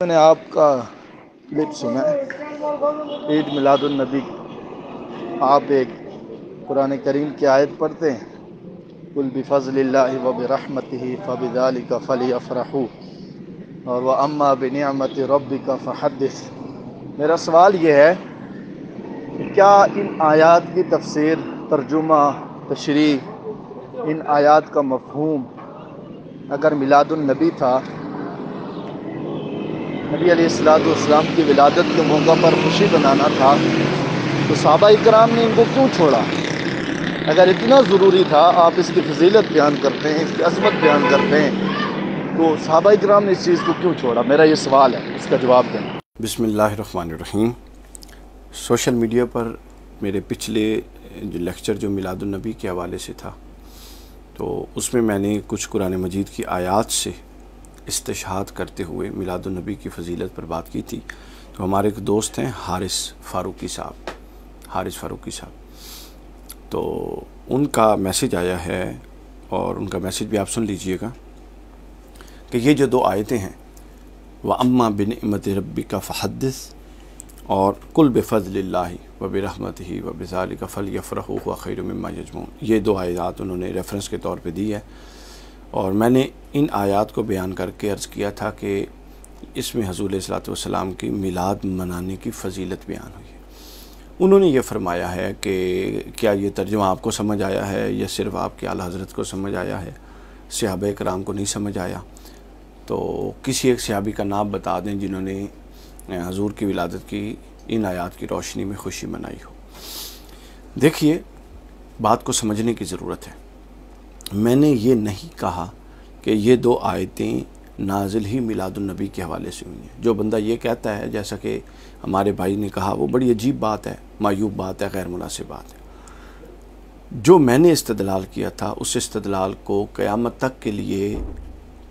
میں نے آپ کا کلپ سنا ہے عید میلاد النبی. آپ ایک قرآن کریم کی آیت پڑھتے ہیں قل بفضل اللہ وبرحمتہ فبذلک فلیفرحوا اور واما بنعمت ربک فحدث. میرا سوال یہ ہے کہ کیا ان آیات کی تفسیر، ترجمہ، تشریح، ان آیات کا مفہوم اگر میلاد النبی تھا، نبی علیہ السلام کی ولادت کے موقع پر خوشی بنانا تھا، تو صحابہ اکرام نے ان کو کیوں چھوڑا؟ اگر اتنا ضروری تھا، آپ اس کی فضیلت بیان کرتے ہیں، اس کی عظمت بیان کرتے ہیں، تو صحابہ اکرام نے اس چیز کو کیوں چھوڑا؟ میرا یہ سوال ہے، اس کا جواب دیں. بسم اللہ الرحمن الرحیم. سوشل میڈیا پر میرے پچھلے جو لیکچر جو میلاد النبی کے حوالے سے تھا، تو اس میں نے کچھ قرآن مجید کی آیات سے استشہاد کرتے ہوئے میلاد النبی کی فضیلت پر بات کی تھی. تو ہمارے ایک دوست ہیں حارث فاروقی صاحب، تو ان کا میسج آیا ہے اور ان کا میسج بھی آپ سن لیجئے گا کہ یہ جو دو آیتیں ہیں وَأَمَّا بِنِعْمَتِ رَبِّكَ فَحَدِّثْ اور قُلْ بِفَضْلِ اللَّهِ وَبِرَحْمَتِهِ وَبِذَلِكَ فَلْيَفْرَحُوا هُوَ خَيْرٌ مِّمَّا يَجْمَعُونَ، یہ دو آیات انہوں نے ریفرنس کے طور پہ دی ہے. اور میں نے ان آیات کو بیان کر کے عرض کیا تھا کہ اس میں حضور علیہ السلام کی میلاد منانے کی فضیلت بیان ہوئی ہے. انہوں نے یہ فرمایا ہے کہ کیا یہ ترجمہ آپ کو سمجھ آیا ہے یا صرف آپ کے اعلیٰ حضرت کو سمجھ آیا ہے، صحابہ کرام کو نہیں سمجھ آیا؟ تو کسی ایک صحابی کا نام بتا دیں جنہوں نے حضور کی ولادت کی ان آیات کی روشنی میں خوشی منائی ہو. دیکھیے، بات کو سمجھنے کی ضرورت ہے. میں نے یہ نہیں کہا کہ یہ دو آیتیں نازل ہی میلاد النبی کے حوالے سے ہوئی ہیں. جو بندہ یہ کہتا ہے، جیسا کہ ہمارے بھائی نے کہا، وہ بڑی عجیب بات ہے، معیوب بات ہے، غیر مناسب بات ہے. جو میں نے استدلال کیا تھا، اس استدلال کو قیامت تک کے لیے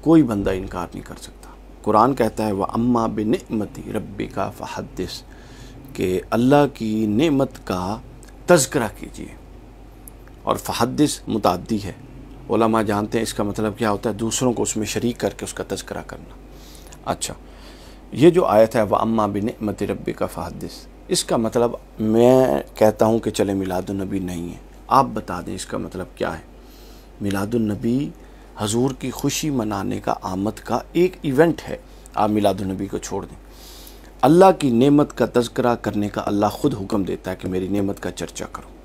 کوئی بندہ انکار نہیں کر سکتا. قرآن کہتا ہے وَأَمَّا بِنِعْمَتِ رَبِّكَ فَحَدِّثْ کہ اللہ کی نعمت کا تذکرہ کیجیے. اور فحدث متعدی ہے، علماء جانتے ہیں اس کا مطلب کیا ہوتا ہے، دوسروں کو اس میں شریک کر کے اس کا تذکرہ کرنا. اچھا، یہ جو آیت ہے وَأَمَّا بِنِعْمَتِ رَبِّكَ فَحَدِّثْ، اس کا مطلب میں کہتا ہوں کہ چلے میلاد النبی نہیں ہے. آپ بتا دیں اس کا مطلب کیا ہے. میلاد النبی حضور کی خوشی منانے کا، آمد کا ایک ایونٹ ہے. آپ میلاد النبی کو چھوڑ دیں. اللہ کی نعمت کا تذکرہ کرنے کا اللہ خود حکم دیتا ہے کہ میری نعمت کا چرچا کرو.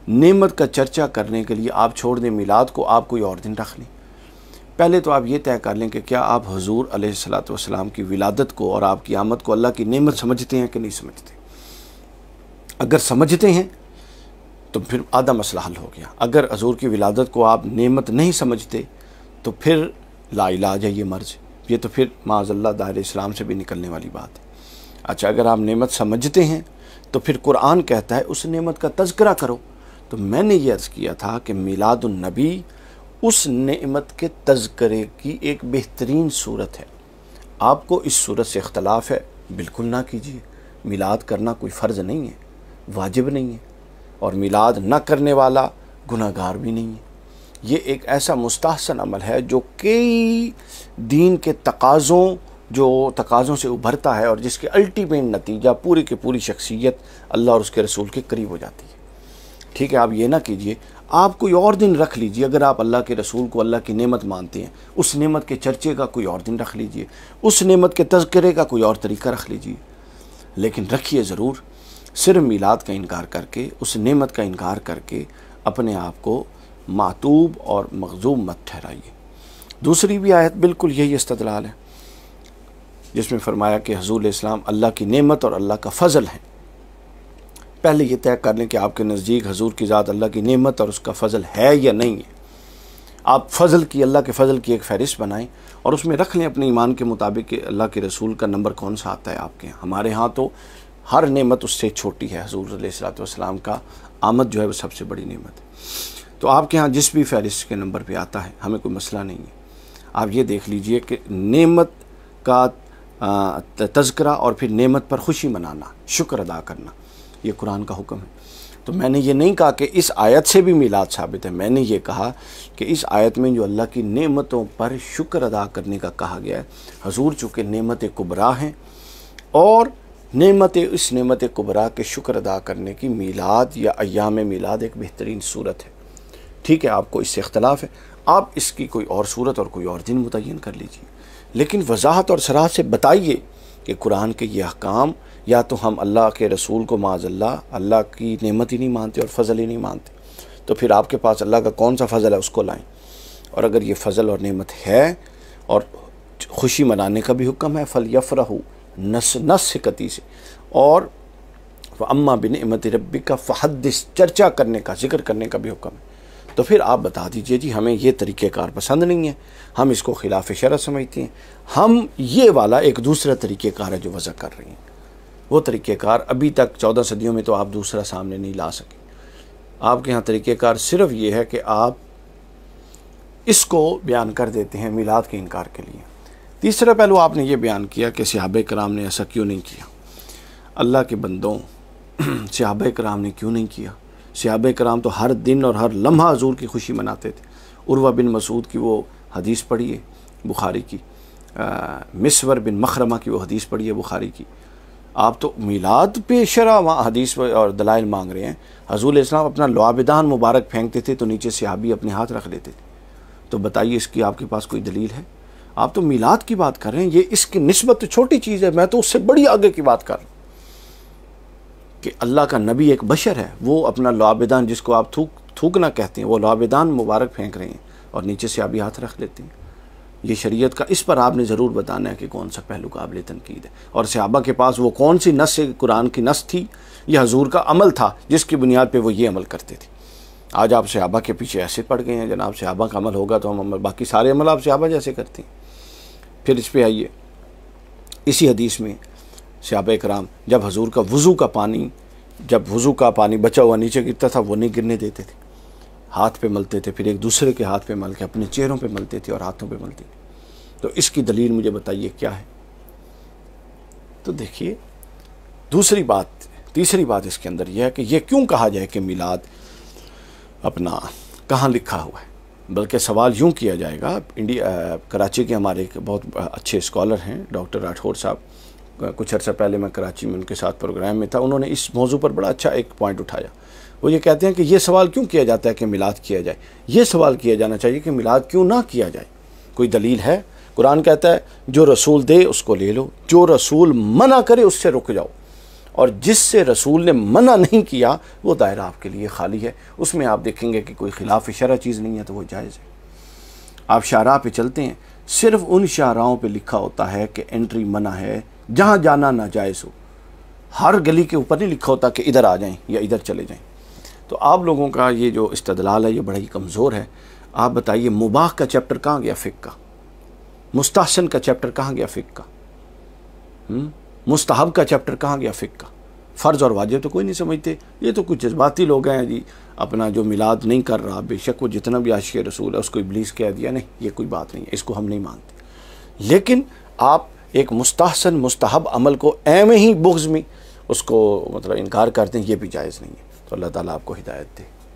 نعمت کا چرچا کرنے کے لیے آپ چھوڑ دیں میلاد کو، آپ کوئی اور دن رکھ لیں. پہلے تو آپ یہ طے کر لیں کہ کیا آپ حضور علیہ السلام کی ولادت کو اور آپ کی آمد کو اللہ کی نعمت سمجھتے ہیں کہ نہیں سمجھتے. اگر سمجھتے ہیں تو پھر آدھا مسئلہ حل ہو گیا. اگر حضور کی ولادت کو آپ نعمت نہیں سمجھتے تو پھر لا علاج ہے یہ مرض. یہ تو پھر معاذ اللہ دائرہ اسلام سے بھی نکلنے والی بات ہے. اچھا، اگر آپ نعمت سمجھتے ہیں تو پھر قرآن کہتا ہے اس نعمت کا تذکرہ کرو. تو میں نے یہ عرض کیا تھا کہ میلاد النبی اس نعمت کے تذکرے کی ایک بہترین صورت ہے. آپ کو اس صورت سے اختلاف ہے، بالکل نہ کیجیے. میلاد کرنا کوئی فرض نہیں ہے، واجب نہیں ہے، اور میلاد نہ کرنے والا گناہ گار بھی نہیں ہے. یہ ایک ایسا مستحسن عمل ہے جو کئی دین کے تقاضوں سے ابھرتا ہے، اور جس کے الٹیمیٹ نتیجہ پوری کی پوری شخصیت اللہ اور اس کے رسول کے قریب ہو جاتی ہے. ٹھیک ہے، آپ یہ نہ کیجئے، آپ کوئی اور دن رکھ لیجئے. اگر آپ اللہ کے رسول کو اللہ کی نعمت مانتے ہیں، اس نعمت کے چرچے کا کوئی اور دن رکھ لیجئے، اس نعمت کے تذکرے کا کوئی اور طریقہ رکھ لیجئے. لیکن رکھیے ضرور. صرف میلاد کا انکار کر کے، اس نعمت کا انکار کر کے اپنے آپ کو معتوب اور مغضوب مت ٹھہرائیے. دوسری بھی آیت بالکل یہی استدلال ہے، جس میں فرمایا کہ حضور علیہ السلام اللہ کی نعمت اور اللہ کا فضل ہے. پہلے یہ طے کر لیں کہ آپ کے نزدیک حضور کی ذات اللہ کی نعمت اور اس کا فضل ہے یا نہیں ہے. آپ اللہ کے فضل کی ایک فہرست بنائیں اور اس میں رکھ لیں اپنے ایمان کے مطابق کہ اللہ کے رسول کا نمبر کون سا آتا ہے آپ کے ہاں. ہمارے ہاں تو ہر نعمت اس سے چھوٹی ہے. حضور علیہ السلام کا آمد جو ہے وہ سب سے بڑی نعمت ہے. تو آپ کے ہاں جس بھی فہرست کے نمبر پہ آتا ہے، ہمیں کوئی مسئلہ نہیں ہے. آپ یہ دیکھ لیجئے کہ نعمت کا تذکرہ اور پھر نعمت پر خوشی منانا، شکر ادا کرنا، یہ قرآن کا حکم ہے. تو میں نے یہ نہیں کہا کہ اس آیت سے بھی میلاد ثابت ہے، میں نے یہ کہا کہ اس آیت میں جو اللہ کی نعمتوں پر شکر ادا کرنے کا کہا گیا ہے، حضور چونکہ نعمت کبریٰ ہیں اور اس نعمت کبریٰ کے شکر ادا کرنے کی میلاد یا ایام میلاد ایک بہترین صورت ہے۔ ٹھیک ہے، آپ کو اس سے اختلاف ہے، آپ اس کی کوئی اور صورت اور کوئی اور دن متعین کر لیجیے، لیکن وضاحت اور صراحت سے بتائیے کہ قرآن کے یہ احکام یا تو ہم اللہ کے رسول کو معاذ اللہ کی نعمت ہی نہیں مانتے اور فضل ہی نہیں مانتے، تو پھر آپ کے پاس اللہ کا کون سا فضل ہے اس کو لائیں، اور اگر یہ فضل اور نعمت ہے اور خوشی منانے کا بھی حکم ہے فَلْيَفْرَحُوا نصیحتی سے، اور وَأَمَّا بِنِعْمَتِ رَبِّكَ فَحَدِّثْ چرچا کرنے کا، ذکر کرنے کا بھی حکم ہے۔ تو پھر آپ بتا دیجئے جی ہمیں یہ طریقہ کار پسند نہیں ہے، ہم اس کو خلاف شرع سمجھتے ہیں، ہم یہ والا ایک دوسرا طریقہ کار ہے جو وضع کر رہے ہیں، وہ طریقہ کار ابھی تک 14 صدیوں میں تو آپ دوسرا سامنے نہیں لا سکے۔ آپ کے ہاں طریقہ کار صرف یہ ہے کہ آپ اس کو بیان کر دیتے ہیں میلاد کے انکار کے لیے۔ تیسرا پہلو آپ نے یہ بیان کیا کہ صحابہ کرام نے ایسا کیوں نہیں کیا۔ اللہ کے بندوں، صحابہ کرام نے کیوں نہیں کیا؟ صحابہ کرام تو ہر دن اور ہر لمحہ حضور کی خوشی مناتے تھے۔ عروہ بن مسعود کی وہ حدیث پڑھیے بخاری کی، مسور بن مخرمہ کی وہ حدیث پڑھیے بخاری کی۔ آپ تو میلاد پہ شرع حدیث اور دلائل مانگ رہے ہیں۔ حضور علیہ السلام اپنا لعابدان مبارک پھینکتے تھے تو نیچے صحابی اپنے ہاتھ رکھ لیتے تھے، تو بتائیے اس کی آپ کے پاس کوئی دلیل ہے؟ آپ تو میلاد کی بات کر رہے ہیں، یہ اس کی نسبت تو چھوٹی چیز ہے، میں تو اس سے بڑی آگے کی بات کر رہا ہوں کہ اللہ کا نبی ایک بشر ہے، وہ اپنا لعابدان جس کو آپ تھوکنا کہتے ہیں، وہ لعابدان مبارک پھینک رہے ہیں اور نیچے سے صحابی ہاتھ رکھ لیتے ہیں۔ یہ شریعت کا، اس پر آپ نے ضرور بتانا ہے کہ کون سا پہلو قابل تنقید ہے، اور صحابہ کے پاس وہ کون سی نص قرآن کی نص تھی، یہ حضور کا عمل تھا جس کی بنیاد پہ وہ یہ عمل کرتے تھے۔ آج آپ صحابہ کے پیچھے ایسے پڑ گئے ہیں، جناب صحابہ کا عمل ہوگا تو ہم عمل، باقی سارے عمل آپ صحابہ جیسے کرتے ہیں۔ پھر اس پہ آئیے، اسی حدیث میں صحابہ کرام جب حضور کا وضو کا پانی بچا ہوا نیچے گرتا تھا وہ نہیں گرنے دیتے تھے، ہاتھ پہ ملتے تھے، پھر ایک دوسرے کے ہاتھ پہ مل کے اپنے چہروں پہ ملتے تھے اور ہاتھوں پہ ملتے تھے۔ تو اس کی دلیل مجھے بتائیے کیا ہے؟ تو دیکھیے تیسری بات اس کے اندر یہ ہے کہ یہ کیوں کہا جائے کہ میلاد اپنا کہاں لکھا ہوا ہے، بلکہ سوال یوں کیا جائے گا۔ کراچی کے ہمارے ایک بہت اچھے اسکالر ہیں ڈاکٹر راٹھور صاحب، کچھ عرصہ پہلے میں کراچی میں ان کے ساتھ پروگرام میں تھا، انہوں نے اس موضوع پر بڑا اچھا ایک پوائنٹ اٹھایا۔ وہ یہ کہتے ہیں کہ یہ سوال کیوں کیا جاتا ہے کہ میلاد کیا جائے؟ یہ سوال کیا جانا چاہیے کہ میلاد کیوں نہ کیا جائے؟ کوئی دلیل ہے؟ قرآن کہتا ہے جو رسول دے اس کو لے لو، جو رسول منع کرے اس سے رک جاؤ، اور جس سے رسول نے منع نہیں کیا وہ دائرہ آپ کے لیے خالی ہے، اس میں آپ دیکھیں گے کہ کوئی خلاف شرع چیز نہیں ہے تو وہ جائز ہے۔ آپ شاہراہ پہ چلتے ہیں، صرف ان شاہراہوں پہ لکھا ہوتا ہے کہ انٹری منع ہے، جہاں جانا ناجائز ہو، ہر گلی کے اوپر نہیں لکھا ہوتا کہ ادھر آ جائیں یا ادھر چلے جائیں۔ تو آپ لوگوں کا یہ جو استدلال ہے یہ بڑا ہی کمزور ہے۔ آپ بتائیے مباح کا چیپٹر کہاں گیا فقہ کا؟ مستحسن کا چیپٹر کہاں گیا فقہ کا؟ مستحب کا چیپٹر کہاں گیا فقہ کا؟ فرض اور واجب تو کوئی نہیں سمجھتے، یہ تو کچھ جذباتی لوگ ہیں جی، اپنا جو میلاد نہیں کر رہا، بے شک وہ جتنا بھی عاشق رسول ہے اس کو ابلیس کہہ دیا، نہیں یہ کوئی بات نہیں ہے، اس کو ہم نہیں مانتے۔ لیکن آپ ایک مستحسن مستحب عمل کو ایم ہی بغض میں اس کو مطلب انکار کرتے ہیں، یہ بھی جائز نہیں ہے۔ تو اللہ تعالیٰ آپ کو ہدایت دے۔